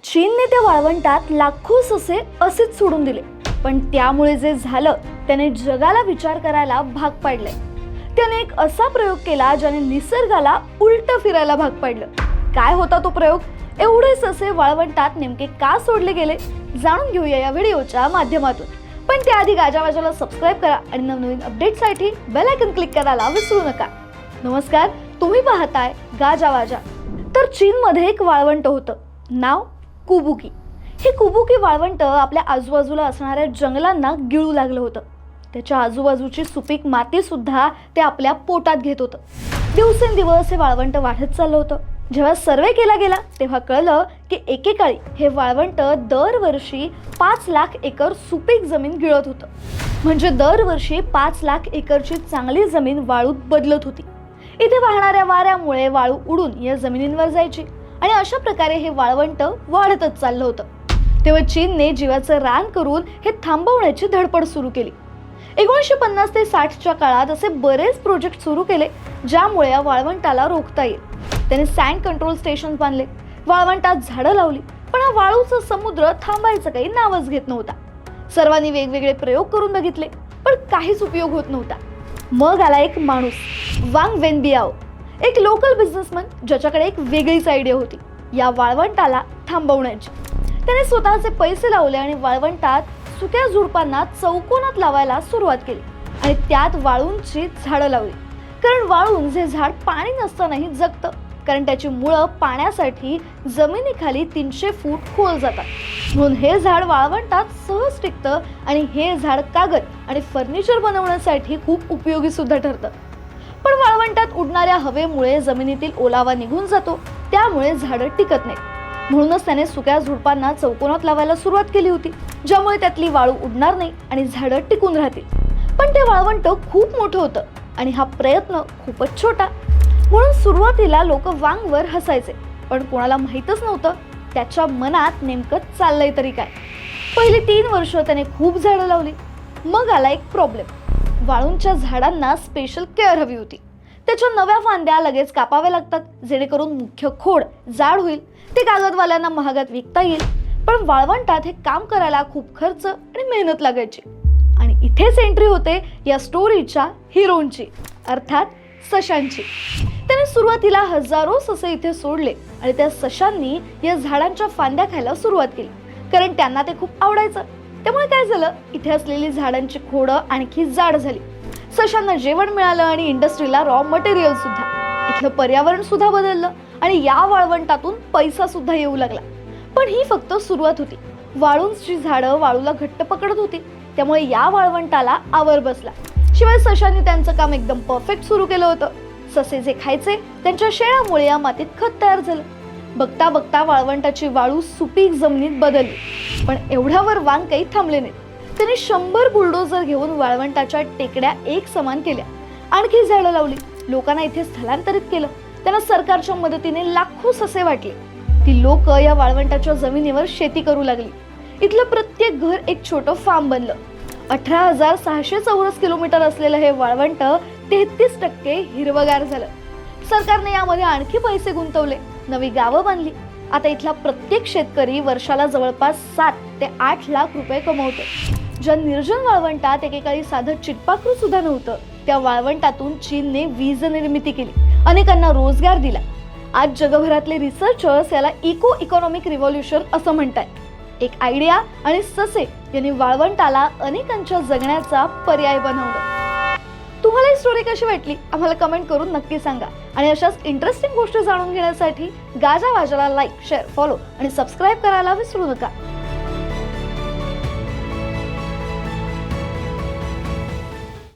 चीनने त्या वाळवंटात लाखो ससे असेच सोडून दिले, पण त्यामुळे जे झालं त्याने जगाला विचार करायला भाग पाडले। त्याने एक असा प्रयोग केला ज्याने निसर्गाला उलट फिरायला भाग पाडलं। काय होता तो प्रयोग? एवढे ससे वाळवंटात नेमके का सोडले गेले जाणून घेऊया या व्हिडिओच्या माध्यमातून। पण त्याआधी गाजावाजाला सबस्क्राइब करा आणि नवनवीन अपडेट्ससाठी बेल आयकॉन क्लिक करायला विसरू नका। नमस्कार, तुम्ही पाहताय गाजावाजा। तर चीनमध्ये एक वाळवंट होतं, नाव कुबुकी। हे कुबुकी वाळवंट आपल्या आजूबाजूला असणाऱ्या जंगलांना गिळू लागलं होतं। त्याच्या आजूबाजूची सुपीक माती सुद्धा ते आपल्या पोटात घेत होतं। दिवसेंदिवस हे वाळवंट वाढत चाललं होतं। जेव्हा सर्वे केला गेला तेव्हा कळलं की एकेकाळी हे वाळवंट दरवर्षी 5 लाख एकर सुपीक जमीन गिळत होतं। म्हणजे दरवर्षी 5 लाख एकरची चांगली जमीन वाळूत बदलत होती। इथे वाहणाऱ्या वाऱ्यामुळे वाळू उडून या जमिनींवर जायची आणि अशा प्रकारे हे वाळवंट वाढतच चाललं होतं। तेव्हा चीनने जीवाचं रान करून हे थांबवण्याची धडपड सुरू केली। 1950 ते 60च्या काळात असे बरेच प्रोजेक्ट सुरू केले ज्यामुळे या वाळवंटाला रोखता येईल। त्याने सँड कंट्रोल स्टेशन बांधले, वाळवंटात झाडं लावली, पण हा वाळूचा समुद्र थांबायचं काही नावच घेत नव्हता। सर्वांनी वेगवेगळे प्रयोग करून बघितले, पण काहीच उपयोग होत नव्हता। मग आला एक माणूस, वांग वेनबियाओ, एक लोकल बिझनेसमॅन ज्याच्याकडे एक वेगळीच आयडिया होती या वाळवंटाला थांबवण्याची। त्याने स्वतःचे पैसे लावले आणि वाळवंटात सुक्या झुडपांना चौकोनात लावायला सुरुवात केली आणि त्यात वाळूंची झाडं लावली। कारण वाळूंच हे झाड पाणी नसतानाही जगतं, कारण त्याची मुळं पाण्यासाठी जमिनीखाली 300 फूट खोल जातात। म्हणून हे झाड वाळवंटात सहज टिकतं आणि हे झाड कागद आणि फर्निचर बनवण्यासाठी खूप उपयोगी सुद्धा ठरतं। पण वाळवंटात उडणाऱ्या हवेमुळे जमिनीतील ओलावा निघून जातो, त्यामुळे झाडं टिकत नाहीत। म्हणूनच त्याने सुक्या झुडपांना चौकोनात लावायला सुरुवात केली होती, ज्यामुळे त्यातली वाळू उडणार नाही आणि झाडं टिकून राहतील। पण ते वाळवंट खूप मोठं होतं आणि हा प्रयत्न खूपच छोटा। म्हणून सुरुवातीला लोक वांगवर हसायचे, पण कोणाला माहीतच नव्हतं त्याच्या मनात नेमकं चाललंय तरी काय। पहिली 3 वर्ष त्याने खूप झाडं लावली। मग आला एक प्रॉब्लेम, वाळूंच्या झाडांना स्पेशल केअर हवी होती। त्याच्या नव्या फांद्या लगेच कापाव्या लागतात जेणेकरून मुख्य खोड जाड होईल, ते कागदवाल्यांना महागात विकता येईल। पण वाळवंटात हे काम करायला खूप खर्च आणि मेहनत लागायची। आणि इथेच एंट्री होते या स्टोरीच्या हिरोंची, अर्थात सशांची। त्याने सुरुवातीला हजारो ससे इथे सोडले आणि त्या सशांनी या झाडांच्या फांद्या खायला सुरुवात केली, कारण त्यांना ते खूप आवडायचं। त्यामुळे काय झालं, इथे असलेली झाडांची खोडं आणखी जाड झाली। सशांना जेवण मिळालं आणि इंडस्ट्रीला रॉ मटेरियल सुद्धा। इथलं पर्यावरण सुद्धा बदललं आणि या वाळवंटातून पैसा सुद्धा येऊ लागला। पण ही फक्त सुरुवात होती। वाळूंची झाडं वाळूला घट्ट पकडत होती, त्यामुळे या वाळवंटाला आवर बसला। शिवाय सशांनी त्यांचं काम एकदम परफेक्ट सुरू केलं होतं। ससे जे खायचे त्यांच्या शेळामुळे या मातीत खत तयार झालं। बघता बघता वाळवंटाची वाळू सुपीक जमिनीत बदलली। पण एवढ्यावर वांग काही थांबले नाहीत। त्यांनी 100 बुलडोजर घेऊन वाळवंटाच्या टेकड्या एक समान केल्या, आणखी झाडं लावली, लोकांना इथे स्थलांतरित केलं। त्यांना सरकारच्या मदतीने लाखो ससे वाटले। ती लोक या वाळवंटाच्या जमिनीवर शेती करू लागली। इथलं प्रत्येक घर एक छोटं फार्म बनलं। 18,600 चौरस किलोमीटर असलेलं हे वाळवंट 33% हिरवगार झालं। सरकारने यामध्ये आणखी पैसे गुंतवले, नवी गावं बांधली। आता इथला प्रत्येक शेतकरी वर्षाला जवळपास 7 ते 8 लाख रुपये कमवतो। ज्या निर्जन वाळवंटात एकेकाळी साधं चिटपाखरू सुद्धा नव्हतं, त्या वाळवंटातून चीनने वीज निर्मिती केली, अनेकांना रोजगार दिला। आज जगभरातले रिसर्चर्स याला इको इकॉनॉमिक रिव्होल्यूशन असं म्हणतात। एक आयडिया आणि ससे यांनी वाळवंटाला अनेकांच्या जगण्याचा पर्याय बनवलं। तुम्हाला ही स्टोरी कशी वाटली आम्हाला कमेंट करून नक्की सांगा। आणि अशाच इंटरेस्टिंग गोष्टी जाणून घेण्यासाठी गाजावाजाला लाईक, शेअर, फॉलो आणि सबस्क्राईब करायला विसरू नका।